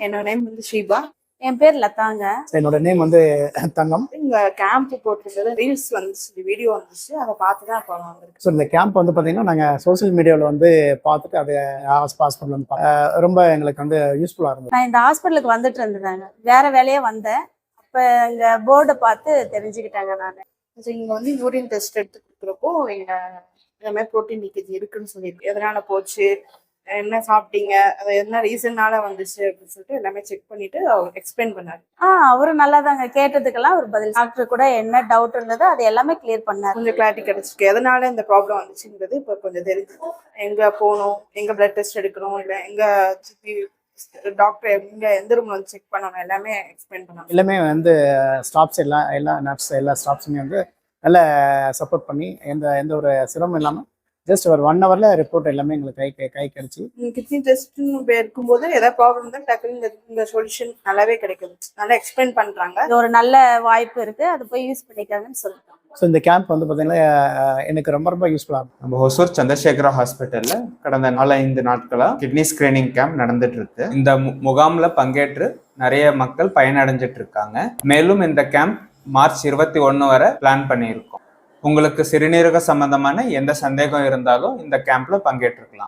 என்னோட நேம் வந்து ஷீபா. என் பேர் லதாங்க. என்னோட நேம் வந்து தங்கம். இங்க கேம்ப் போட்டிருந்தது ரீல்ஸ் வந்துச்சு, வீடியோ வந்துச்சு, அதை பார்த்து தான் இப்போ வந்திருக்கு. ஸோ இந்த கேம்ப் வந்து பார்த்தீங்கன்னா நாங்கள் சோஷியல் மீடியாவில் வந்து பார்த்துட்டு அதை ஹாஸ்பிட்டல் வந்து ரொம்ப எங்களுக்கு வந்து யூஸ்ஃபுல்லாக இருந்தது. நான் இந்த ஹாஸ்பிட்டலுக்கு வந்துட்டு இருந்தேங்க, வேற வேலையே வந்தேன். அப்போ இங்கே போர்டை பார்த்து தெரிஞ்சுக்கிட்டேங்க. நான் இங்கே வந்து யூரின் டெஸ்ட் எடுத்து கொடுக்குறப்போ இந்த மாதிரி ப்ரோட்டீன் லீக்கேஜ் இருக்குன்னு சொல்லியிருக்கு. எதனால போச்சு, என்ன சாப்பிட்டீங்க, அது என்ன ரீசன்னால வந்துச்சு அப்படின்னு சொல்லிட்டு எல்லாமே செக் பண்ணிட்டு அவர் எக்ஸ்பிளைன் பண்ணாரு. அவரு நல்லா தாங்க, கேட்டதுக்கெல்லாம் ஒரு பதில். டாக்டர் கூட என்ன டவுட் இருந்ததோ அது எல்லாமே கிளியர் பண்ணாரு. கொஞ்சம் கிளாரிட்டி கிடைச்சிருக்கு, எதனால இந்த ப்ராப்ளம் வந்துச்சுங்கிறது இப்போ கொஞ்சம் தெரிஞ்சு. எங்க போகணும், எங்க பிளட் டெஸ்ட் எடுக்கணும், இல்லை எங்க டாக்டர் எங்க எந்த ரூம்ல வந்து செக் பண்ணணும், எல்லாமே எக்ஸ்பிளைன் பண்ணாங்க. எல்லாமே வந்து ஸ்டாஃப்ஸ் எல்லா நர்ஸ் எல்லா ஸ்டாஃப்ஸுமே வந்து நல்லா சப்போர்ட் பண்ணி எந்த ஒரு சிரமம் இல்லாமல் ஜஸ்ட் ஒரு 1 hourல ரிப்போர்ட் எல்லாமே எங்களுக்கு கை கிடைச்சி. கிட்னி டெஸ்ட்னு இருக்கும்போது ஏதாவது ப்ராப்ளம் தான் டக்குனு இந்த சொல்யூஷன் நல்லாவே கிடைக்குது. நல்லா எக்ஸ்பிளைன் பண்றாங்க. இது ஒரு நல்ல வாய்ப்பு இருக்கு, அது போய் யூஸ் பண்ணிக்காங்கன்னு சொல்லிட்டாங்க. ஸோ இந்த கேம்ப் வந்து பார்த்தீங்கன்னா எனக்கு ரொம்ப யூஸ்ஃபுல்லாக இருக்கும். நம்ம ஹொசூர் சந்திரசேகரா ஹாஸ்பிட்டல்ல கடந்த 4-5 நாட்களா கிட்னி ஸ்கிரீனிங் கேம்ப் நடந்துட்டு இருக்கு. இந்த முகாம்ல பங்கேற்று நிறைய மக்கள் பயனடைஞ்சிட்டு இருக்காங்க. மேலும் இந்த கேம்ப் மார்ச் 21 வரை பிளான் பண்ணியிருக்கோம். உங்களுக்கு சிறுநீரக சம்பந்தமான எந்த சந்தேகம் இருந்தாலும் இந்த கேம்ப்ல பங்கேற்றுக்கலாம்.